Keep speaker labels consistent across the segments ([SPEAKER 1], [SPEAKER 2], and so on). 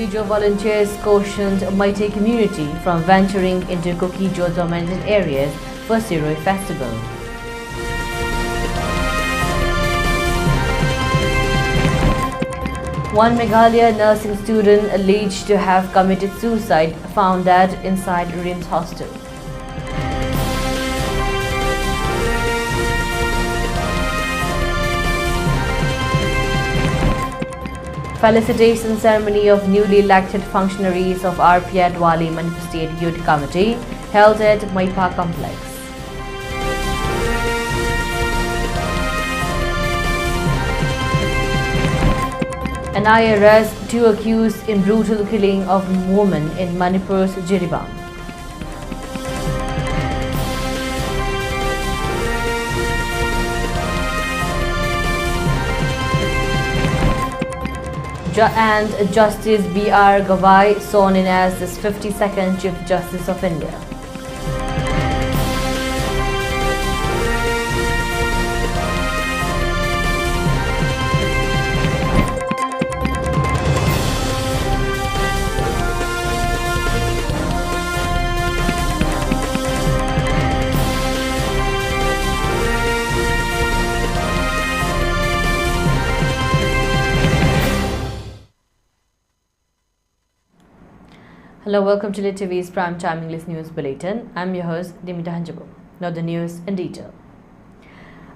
[SPEAKER 1] individual volunteers cautioned Meitei community from venturing into Kuki-dominated areas for Siroi festival. One Meghalaya nursing student alleged to have committed suicide found dead inside RIMS hostel. Felicitation ceremony of newly elected functionaries of ELITETVMANIPUR Manipur State Youth Committee held at Manipur complex. NI arrests 2 accused in brutal killing of woman in Manipur's Jiribam. And Justice B.R. Gavai sworn in as the 52nd Chief Justice of India. Hello, welcome to ELITETV's Prime Time English News Bulletin. I'm your host, Deemita. Now the news in detail.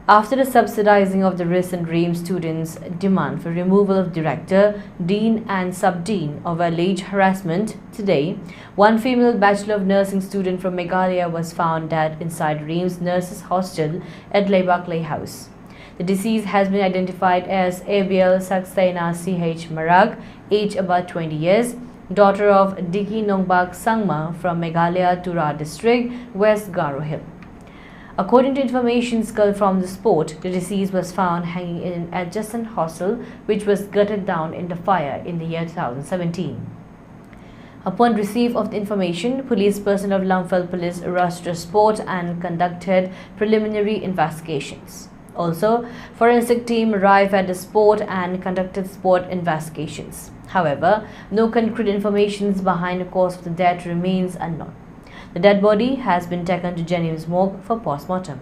[SPEAKER 1] After the subsidizing of the recent RIMS students' demand for removal of director, dean and sub-dean of alleged harassment, today, one female Bachelor of Nursing student from Meghalaya was found dead inside RIMS nurses' hostel at Leibakley House. The deceased has been identified as Abiel Saxena CH Marag, age about 20 years, daughter of Diki Nongbak Sangma from Meghalaya Tura district, West Garo Hill. According to information culled from the spot, the deceased was found hanging in an adjacent hostel which was gutted down in the fire in the year 2017. Upon receipt of the information, police personnel of Lamphal Police rushed to the spot and conducted preliminary investigations. Also, forensic team arrived at the spot and conducted spot investigations. However, no concrete information behind the cause of the death remains unknown. The dead body has been taken to Jennings morgue for post-mortem.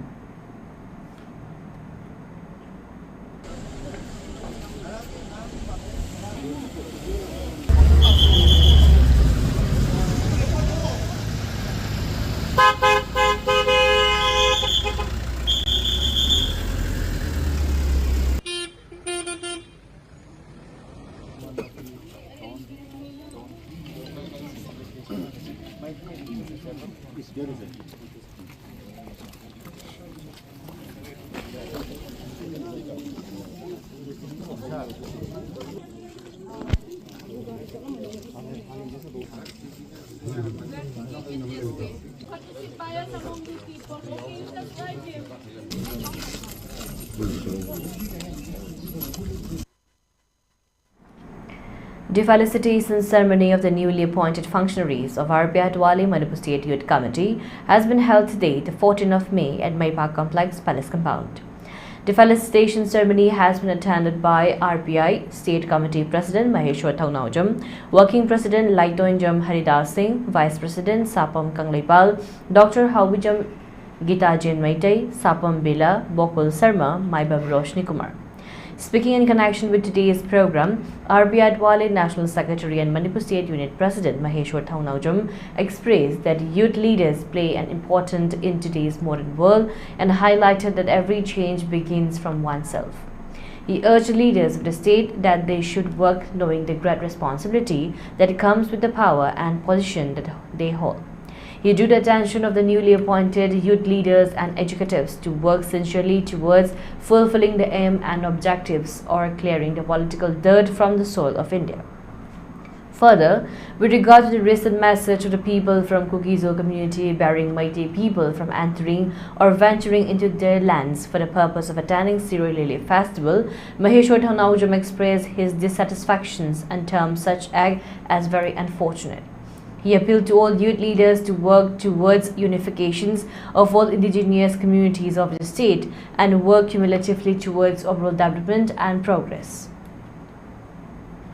[SPEAKER 1] The felicitation ceremony of the newly appointed functionaries of ELITETVMANIPUR Manipur State Youth Committee has been held today, the 14th of May, at Manipur Complex Palace Compound. The felicitation ceremony has been attended by RPI State Committee President Maheshwar Thaunaujam, Working President Laitoinjam Haridas Singh, Vice President Sapam Kangleipal, Dr. Hawijam Gitajen Meitei, Sapam Bila, Bokul Sarma, Maibab Roshni Kumar. Speaking in connection with today's program, ELITETVMANIPUR National Secretary and Manipur State Unit President Maheshwar Thaunaujam expressed that youth leaders play an important in today's modern world and highlighted that every change begins from oneself. He urged leaders of the state that they should work knowing the great responsibility that comes with the power and position that they hold. He drew the attention of the newly appointed youth leaders and educatives to work sincerely towards fulfilling the aim and objectives or clearing the political dirt from the soil of India. Further, with regard to the recent message to the people from Kukizo community barring Meitei people from entering or venturing into their lands for the purpose of attending Siroi Lily festival, Maheshwar Thaunaujam expressed his dissatisfactions and termed such act as very unfortunate. He appealed to all youth leaders to work towards unifications of all indigenous communities of the state and work cumulatively towards overall development and progress.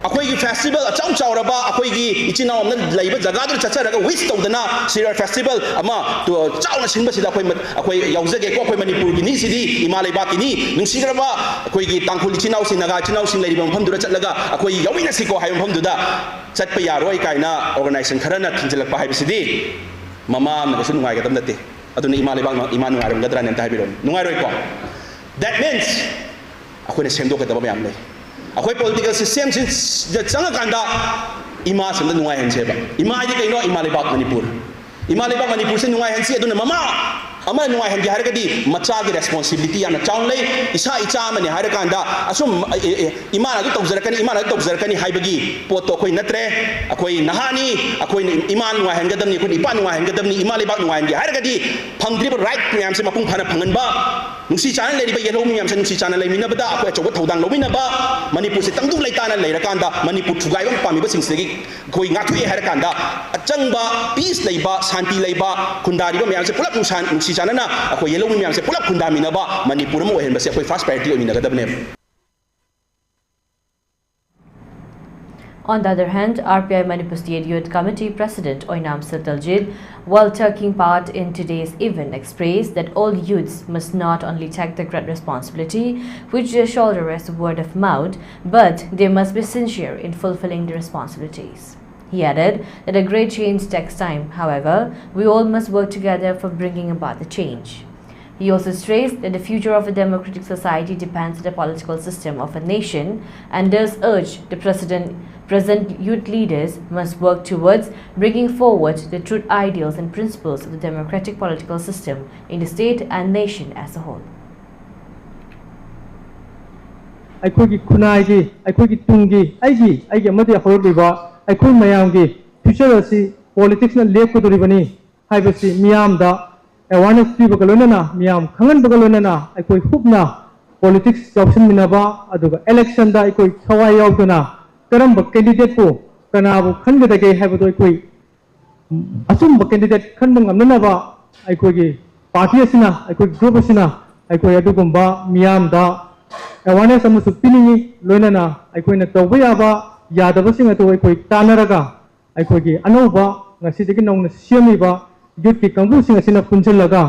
[SPEAKER 2] अखोई festival अचाउ चाउरबा अखोई इचिना lab जगह चचरग wish तौदना सिर festival अमा तो चाउना सिंबसिदा अखोई याउजगे को अखोई मणिपुर की निसिदी इमा लेबाकी नि नुसिग्रबा अखोई तांखुल इचिनाउ सिन नागा इचिनाउ सिन लैब मफमदुरा चलगा अखोई याविना सिको हाय मफमदुदा चटप यारोय कायना ऑर्गेनाइजेशन खरना थिंजलकपा हायबसिदी ममा नगसु नुगायगदम नते अदुना इमा लेबाक इमा नुगायरमगदरा नेम तायबिरो नुगायरोय को दैट मीन्स अखोई सेमदोकदबा मैम ले अखोई पॉलिटिकल सिस्टम से चंगकांदा इमा से नुआई हंसेबा इमा दि कइनो इमा लेबाक मणिपुर से नुआई हंसी अदुना ममा अमा नुआई हंगे हारगदी मचा की रेस्पॉन्सिबिलिटी याना चाउन ले इसा इचा मने हारकांदा असुम इमा ना तौजरकनी हाइबगी पोतो अखोई नत्रे अखोई नहानी अखोई इमा नुआई हंगदमनी अखोई इपा नुआई हंगदमनी इमा लेबाक नुआई हंगे हारगदी फंगद्रिब राइट मैम से मपुंग फाना फंगनबा नुसी चाना लेरिबा येलो मियाम से नुसी चाना लेमिनबदा अखोई अचौबा थौदांग लौमिनबा मणिपुर से तंगदु लेताना लेरकांदा मणिपुर थुगाइबम पामिबा सिंगसेगी अखोई ngathue हारकांदा अचंगबा पीस लेबा शांति लेबा खुंदारिबा मियाम से पुलप नुसी चाना ना अखोई येलो मियाम से पुलप खुंदामिनबा मणिपुर म ओहेनबा से अखोई फर्स्ट प्रायोरिटी ओमिनगदबने.
[SPEAKER 1] On the other hand, RPI Manipur State Youth Committee President Oinam Sataljit, while taking part in today's event, expressed that all youths must not only take the great responsibility which they shoulder as word of mouth, but they must be sincere in fulfilling the responsibilities. He added that a great change takes time. However, we all must work together for bringing about the change. He also stressed that the future of a democratic society depends on the political system of a nation, and thus urged the present youth leaders must work towards bringing forward the truth ideals and principles of the democratic political system in the state and nation as a whole.
[SPEAKER 3] अखोई खुनाई अखोई तुंगी अमदी हौरलिबा अखोई मयामगी future असी politics न लेपकदोरिबनी हाइबसी मियामदा awareness पीबगा लोनना मियाम खंगनबगा लोनना अखोई हुबना politics यावसन मिनाबा अदुगा election दा अखोई थवाई यावदना करम candidate को कनाबु खनगदगे हाइबदो अखोई असुम कैंडिडेट खनबंग amnaba अखोई पार्टी असिना अखोई ग्रुप असिना अखोई अदुगुंबा मियामदा awareness amusu piningi loinana aikoina tawba yaba yadabasing ato aikoi tanaraga aikoigi anoba ngasidagi nongna siamiba youth ki kangbu sing asina punchalaga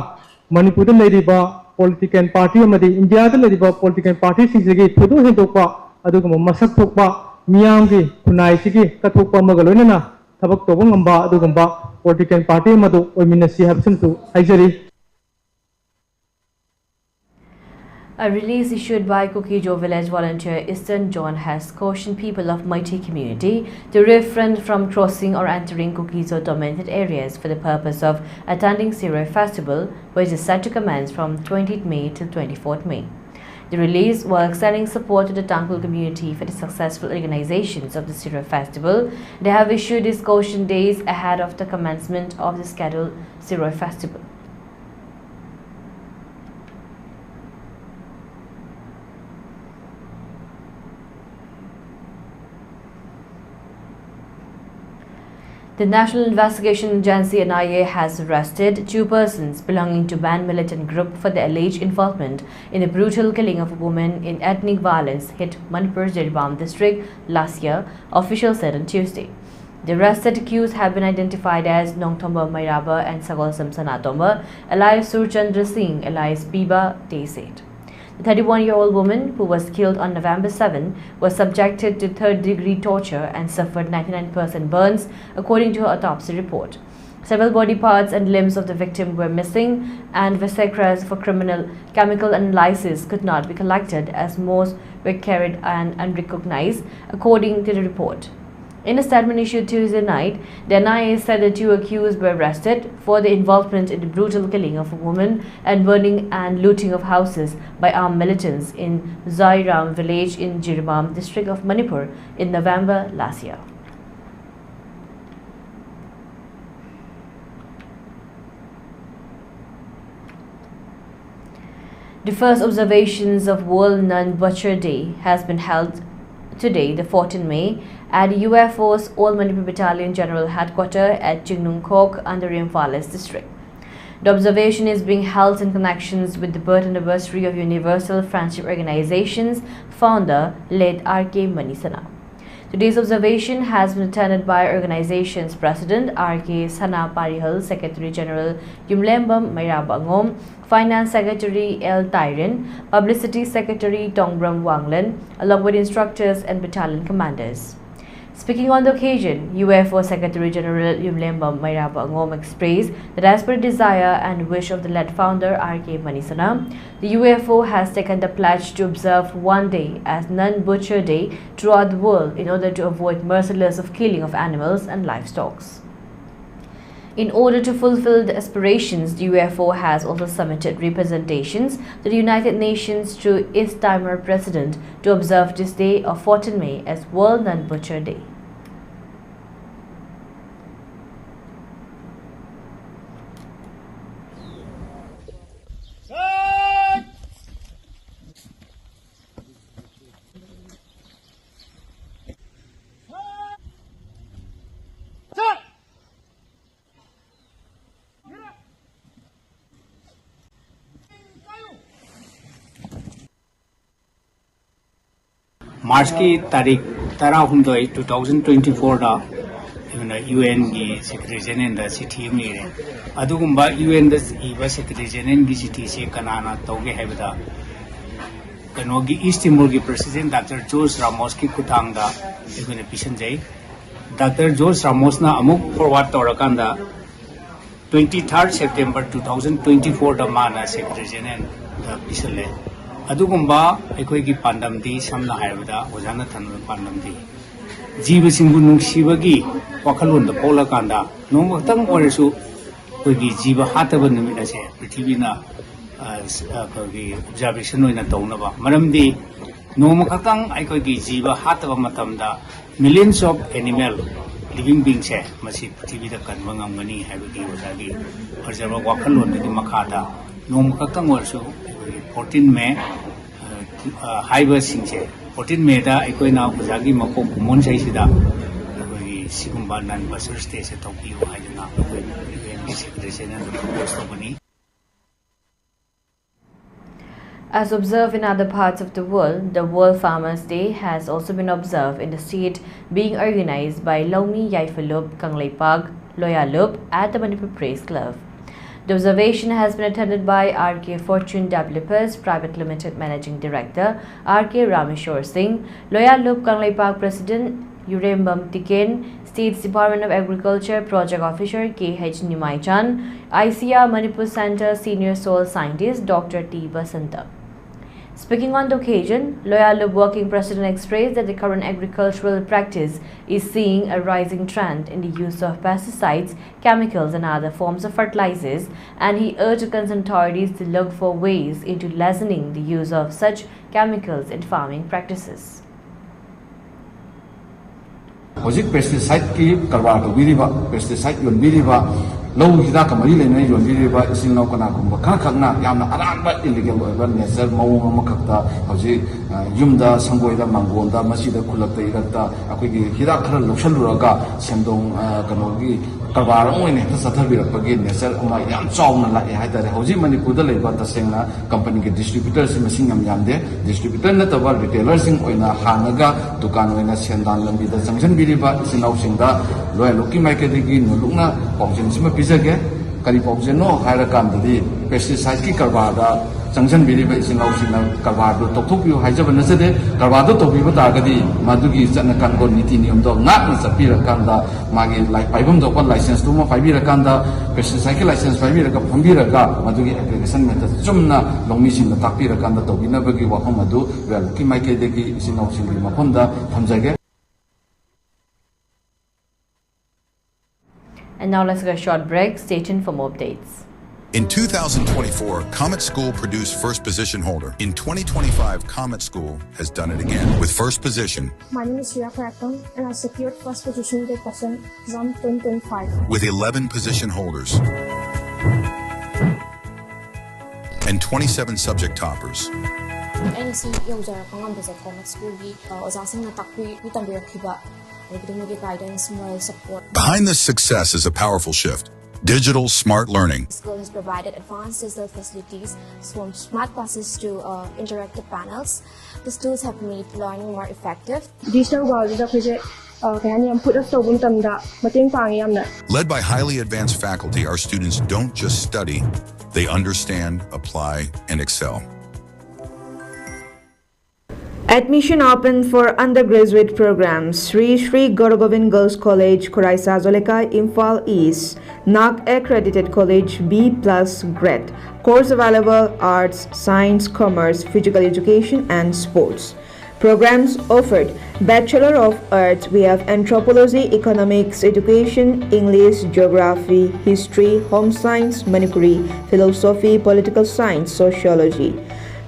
[SPEAKER 3] manipur da leiriba political party amadi india da leiriba political party singjigi thodo hendokpa aduga masak thokpa miyamgi kunai sigi kathokpa magaloinana thabak toba ngamba adugamba political party amadu oiminasi habsun tu haijari.
[SPEAKER 1] A release issued by Kukijo village volunteer Eastern John has cautioned people of Meitei community to refrain from crossing or entering Kukijo dominated areas for the purpose of attending Sirai festival, which is set to commence from 20th May till 24th May. The release, while extending support to the Tangkul community for the successful organizations of the Sirai festival, they have issued these caution days ahead of the commencement of the scheduled Sirai festival. The National Investigation Agency NIA has arrested 2 persons belonging to banned militant group for the alleged involvement in the brutal killing of a woman in ethnic violence hit Manipur's Jiribam district last year, officials said on Tuesday. The arrested accused have been identified as Nongtomba Mairaba and Sagol Samsanatomba, alias Surchandra Singh, alias Biba, they said. The 31-year-old woman, who was killed on November 7, was subjected to third-degree torture and suffered 99% burns, according to her autopsy report. Several body parts and limbs of the victim were missing, and vesicras for criminal chemical analysis could not be collected as most were carried and unrecognized, according to the report. In a statement issued Tuesday night, the NIA said the 2 accused were arrested for the involvement in the brutal killing of a woman and burning and looting of houses by armed militants in Zairam village in Jiribam district of Manipur in November last year. The first observations of World Non-Butcher Day has been held today, the 14th May, at UFO's All Manipur Battalion General Headquarters at Jingnungkok under Imphales district. The observation is being held in connections with the birth anniversary of Universal Friendship Organization's founder, late R.K. Manisana. Today's observation has been attended by organization's President R.K. Sana Parihal, Secretary General Yumlembam Mairabangom, Finance Secretary L. Tyron, Publicity Secretary Tongbram Wanglan, along with instructors and battalion commanders. Speaking on the occasion, UFO Secretary General Yumlembam Mairabangom expressed that as per the desire and wish of the late founder R.K. Manisana, the UFO has taken the pledge to observe one day as Non-Butcher Day throughout the world in order to avoid merciless killing of animals and livestock. In order to fulfill the aspirations, the UFO has also submitted representations to the United Nations through its Timor President to observe this day of 14 May as World Non-Butcher Day.
[SPEAKER 4] मार्च की तारीख 2024 दा UN की secretary general दा चिठी मिले अदुगुंबा UN दा इबा secretary general की चिठी से कनाना तौगे हैबदा कनोगी ईस्ट तिमोर की प्रेसिडेंट डॉक्टर जोर्ज रामोस की कुतांग दा इगुने पिसन जाई डॉक्टर जोर्ज रामोस ना अमुक फॉरवर्ड तौरकांदा 23 September 2024 दा माना सेक्रेटरी जनरल दा पिसले अदुगुंबा एकोई की पांडमदी समना हायबदा ओजाना थनब पांडमदी जीव सिंगु नुंगसिबगी वाखलोन द पोलकांदा नोंगतंग ओरेसु कोई जीव हातब निमित असे पृथ्वीना कोई ऑब्जर्वेशन होइना तौनबा मरमदी नोंग खतंग एकोई की जीव हातब मतमदा millions of animal living beings है मसी पृथ्वीदा कनबा ngamgani हायबदी ओजागी फरजबा वाखलोन दि मखादा नोंग खतंग ओरेसु 14 May हाइबा सिंचे 14 May दा एकोइना ओजागी मको मोन साइसिदा कोई सिगुंबा नन बसर स्टे से तौपियो हाइजना कोई सेक्रेटरी जनरल प्रपोज तौबनी.
[SPEAKER 1] As observed in other parts of the World Farmers' Day has also been observed in the state, being organized by Lomi Yaifalup Kangleipag Loyalup at the Manipur Press Club. The observation has been attended by R.K. Fortune Developers Private Limited Managing Director R.K. Rameshwar Singh, Loyalup Kangleipag President Urembam Tiken, State's Department of Agriculture Project Officer K.H. Nimaichan, ICR Manipur Center Senior Soil Scientist Dr. T. Basanta. Speaking on the occasion, Loyalup Working President expressed that the current agricultural practice is seeing a rising trend in the use of pesticides, chemicals and other forms of fertilizers, and he urged concerned authorities to look for ways into lessening the use of such chemicals in farming practices.
[SPEAKER 5] Hojik pesticide ki karbar to biriba pesticide yon biriba low hida kamari lena yon biriba isin law kana kumba khakna yamna aranba illegal oiba nature mawong amakakta hojik yumda sangoida mangonda masida khulakta irakta akoi gi hida khara loksaluraga semdong kanogi karbar oine ta sathabirakpagi nature ama yam chawna la haidare hojik manipur da leiba tasengna company ki distributor si masing yam yamde distributor na tabar retailer sing oina hanaga dukan oina sendan lambi da jangjan biriba isinau singda Loyalup ki maikadigi nulungna paujin sima pizage kari paujeno haira kandadi pesticide ki karbada jangjan biriba isinau singna karbado tokthopio haijaba nasade karbado topiba tagadi madugi chana kango niti niyam do ngakna sapira kanda magi like paibam do pa license to ma paibira kanda pesticide ki license paibira ka phambira ka madugi application method chumna longmi singna takpira kanda tobina bagi wakham adu Loyalup ki maikadigi isinau singri maphonda thamjage.
[SPEAKER 1] And now let's go a short break. Stay tuned for more updates.
[SPEAKER 6] In 2024, Comet School produced first position holder. In 2025, Comet School has done it again with first position.
[SPEAKER 7] My name is Crackdown and I secured first position with exam 2025.
[SPEAKER 6] With 11 position holders and 27 subject toppers.
[SPEAKER 7] NC user Comet School guidance, moral support.
[SPEAKER 6] Behind this success is a powerful shift. Digital smart learning.
[SPEAKER 7] The school has provided advanced digital facilities from smart classes to interactive panels. The tools have made learning more effective.
[SPEAKER 8] Digital world put us to
[SPEAKER 6] Led by highly advanced faculty, our students don't just study, they understand, apply, and excel.
[SPEAKER 9] Admission open for undergraduate programs. Sri Gorogovind Girls College, Korai Sazoleka, Imphal East. NAC accredited college B+ grade. Course available: Arts, Science, Commerce, Physical Education and Sports. Programs offered: Bachelor of Arts, we have Anthropology, Economics, Education, English, Geography, History, Home Science, Manipuri, Philosophy, Political Science, Sociology.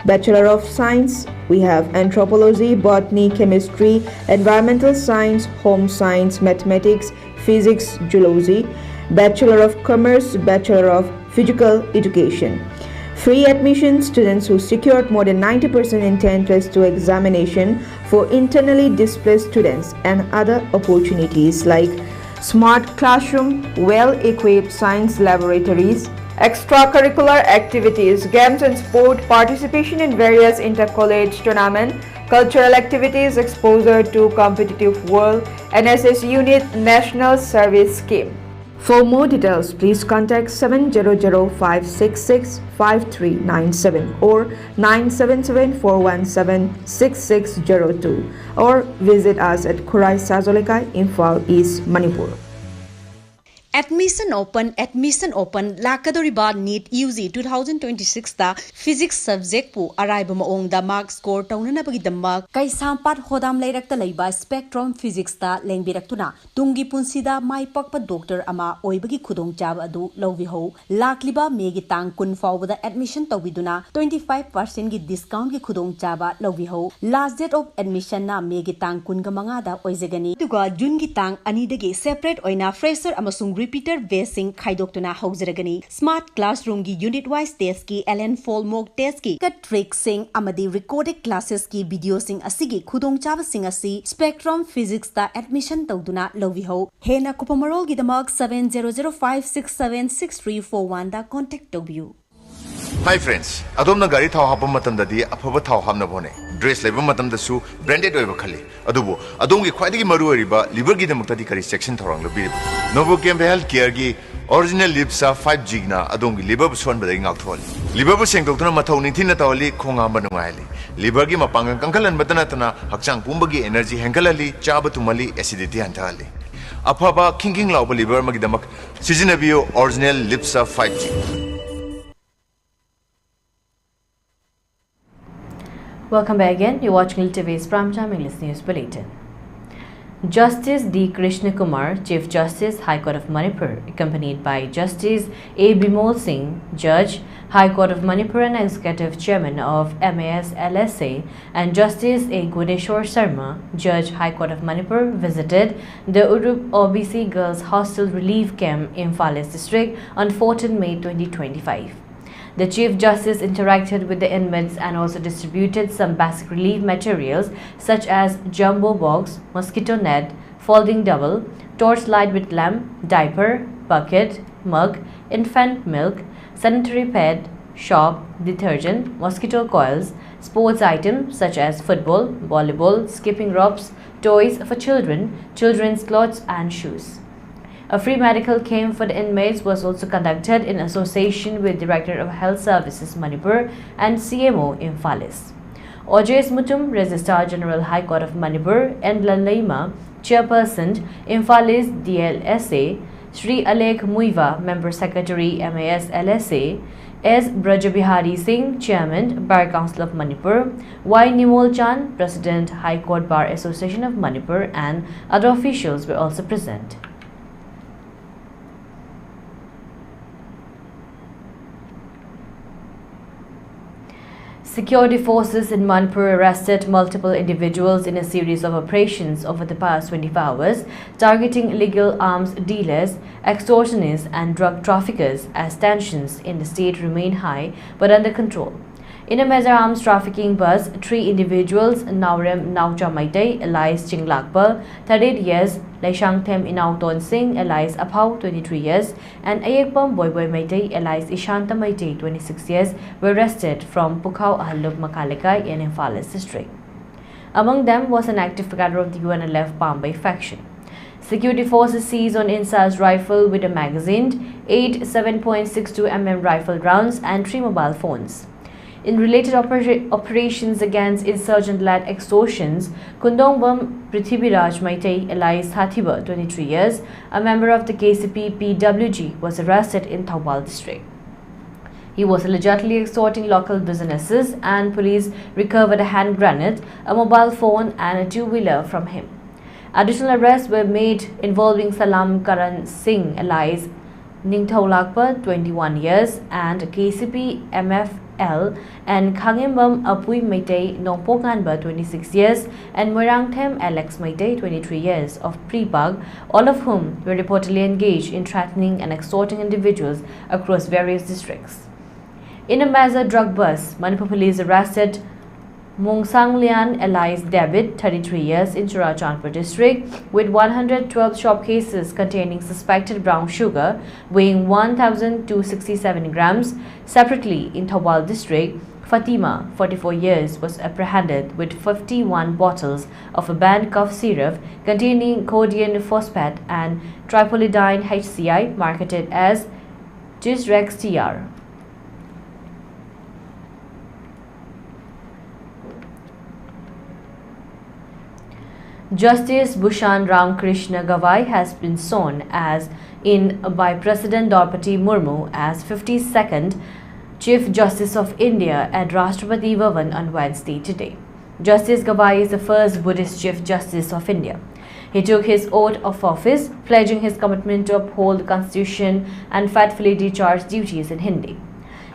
[SPEAKER 9] Bachelor of Science, we have Anthropology, Botany, Chemistry, Environmental Science, Home Science, Mathematics, Physics, Geology. Bachelor of Commerce, Bachelor of Physical Education. Free admission: students who secured more than 90% in 10 + 2 examination for internally displaced students and other opportunities like smart classroom, well-equipped science laboratories, extracurricular activities, games and sport, participation in various inter-college tournaments, cultural activities, exposure to competitive world, NSS unit, National Service Scheme. For more details, please contact 700-566-5397 or 977-417-6602 or visit us at Korai Sazoleka, Imphal East, Manipur.
[SPEAKER 10] Admission open lakadoriba NEET UG 2026 ta physics subject pu araiba maong da mark score taunana bagi damak kai sampat hodam leirakta leiba spectrum physics ta lengbirak tungi punsida mai pakpa doctor ama oibagi khudong chab adu lowi ho lakliba megi tang kun fawda admission tawiduna 25% gi discount gi khudong chaba lowi ho last date of admission na megi tang kun ga manga da oizegani duga june gi tang ani dagi separate oina fresher amasung repeater basing khaidokna haujaragani smart classroom gi unit wise test ki LN fall mock test ki cut trick sing amadi recorded classes ki video sing asigi khudong chaba sing asi spectrum physics ta admission tawduna lowi ho hena kupamarol gi damak 7005676341 da contact tobiu.
[SPEAKER 11] Hi friends, adom na gari thau hapam matam da di aphaba thau hamna bone dress level matam da su branded oiba khali adubo adom gi khwai gi maru oriba liver gi damakta di kari section thorang lo bi novo camp health care gi original lipsa 5G na adom gi liver buson ba ngak thol liver bu seng doctor mathau ni thin na tawli khonga ba nungaili liver gi mapang kangkalan batana tana hakchang pumba gi energy hengalali chaba tumali acidity antali aphaba king lauba liver magi damak seasonabio original lipsa 5G.
[SPEAKER 1] Welcome back again. You're watching ELITETV's Primetime English News Bulletin. Justice D. Krishna Kumar, Chief Justice, High Court of Manipur, accompanied by Justice A. Bimol Singh, Judge, High Court of Manipur and Executive Chairman of MAS LSA, and Justice A. Guneshwar Sharma, Judge, High Court of Manipur, visited the Urup OBC Girls Hostel Relief Camp in Imphal District on 14 May 2025. The Chief Justice interacted with the inmates and also distributed some basic relief materials such as jumbo box, mosquito net, folding double, torchlight with lamp, diaper, bucket, mug, infant milk, sanitary pad, shop, detergent, mosquito coils, sports items such as football, volleyball, skipping ropes, toys for children, children's clothes and shoes. A free medical camp for the inmates was also conducted in association with Director of Health Services Manipur and CMO Imphalis. Ojes Mutum, Registrar General High Court of Manipur, and Lanlaima, Chairperson Imphalis DLSA, Sri Alek Muiva, Member Secretary MAS LSA, S. Brajabihari Singh, Chairman, Bar Council of Manipur, Y. Nimol Chan, President, High Court Bar Association of Manipur, and other officials were also present. Security forces in Manipur arrested multiple individuals in a series of operations over the past 24 hours, targeting illegal arms dealers, extortionists and drug traffickers as tensions in the state remain high but under control. In a major arms trafficking bus, 3 individuals, Naurem Naucha Maitei, Elias Chinglakpal, 38 years, Laishangthem Inauton Singh, Elias Apau, 23 years, and Ayekpam Boyboy Maitei, Elias Ishanta Maitei, 26 years, were arrested from Pukhao Ahalub Makalekai in Imphal district. Among them was an active cadre of the UNLF Bombay faction. Security forces seized on Insa's rifle with a magazine, 8 7.62 mm rifle rounds, and 3 mobile phones. In related operations against insurgent-led extortions, Kundongbam Prithibiraj Maitei, Elias Hathiba, 23 years, a member of the KCP PWG, was arrested in Thoubal district. He was allegedly extorting local businesses, and police recovered a hand grenade, a mobile phone, and a two-wheeler from him. Additional arrests were made involving Salam Karan Singh, Elias Ningthaulakpa, 21 years, and KCP MFL, and Khangimbam Apui Maitei Nongpokanba, 26 years, and Moirangthem Alex Maitei, 23 years, of Pripag, all of whom were reportedly engaged in threatening and extorting individuals across various districts. In a major drug bust, Manipur police arrested Mungsanglian Elias David, 33 years, in Churachandpur district with 112 shop cases containing suspected brown sugar weighing 1,267 grams. Separately, in Thoubal district, Fatima, 44 years, was apprehended with 51 bottles of a banned cough syrup containing codeine phosphate and tripolidine HCI marketed as Gisrex TR. Justice Bhushan Ram Krishna Gavai has been sworn as in by President Draupadi Murmu as 52nd Chief Justice of India at Rashtrapati Bhavan on Wednesday today. Justice Gavai is the first Buddhist Chief Justice of India. He took his oath of office, pledging his commitment to uphold the Constitution and faithfully discharge duties in Hindi.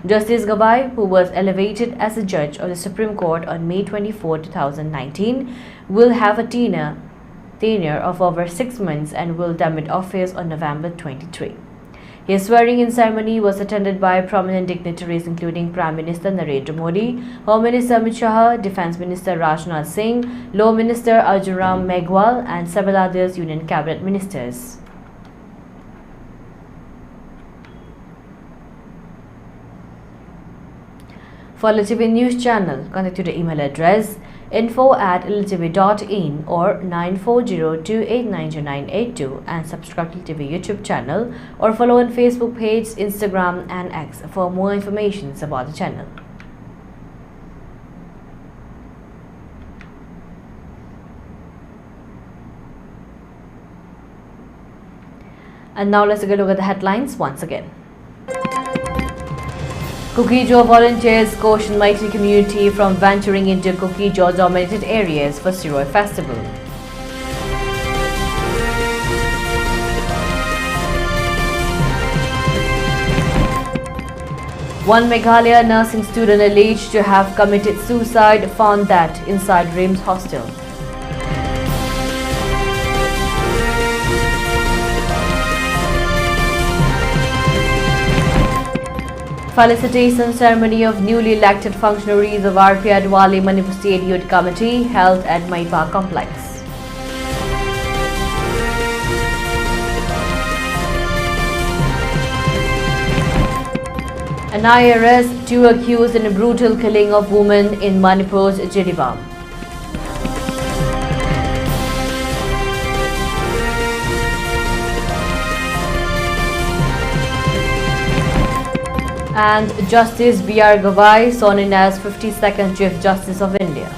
[SPEAKER 1] Justice Gavai, who was elevated as a judge of the Supreme Court on May 24, 2019, will have a tenure of over 6 months and will demit office on November 23. His swearing-in ceremony was attended by prominent dignitaries including Prime Minister Narendra Modi, Home Minister Amit Shah, Defence Minister Rajnath Singh, Law Minister Arjun Ram Meghwal, and several others Union Cabinet Ministers. For ELITETV News Channel, contact to the email address info@elitv.in or 9402890982 and subscribe to ELITETV YouTube channel or follow on Facebook page, Instagram and X for more information about the channel. And now let's take a look at the headlines once again. Kukijo volunteers caution Meitei community from venturing into Kukijo-dominated areas for Siroi festival. One Meghalaya nursing student alleged to have committed suicide found dead inside Rims hostel. Felicitation ceremony of newly elected functionaries of Advertisements Manipur State Youth Committee held at Manipur complex. An IRS, 2 accused in a brutal killing of women in Manipur's Jiribam. And Justice B.R. Gavai, sworn in as 52nd Chief Justice of India.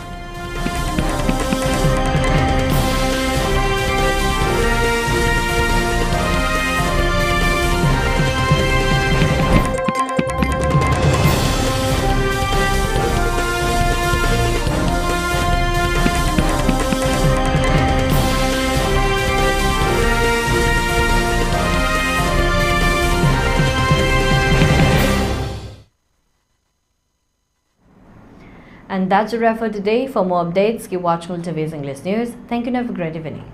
[SPEAKER 1] And that's a wrap for today. For more updates, keep watching ELITETV's English News. Thank you and have a great evening.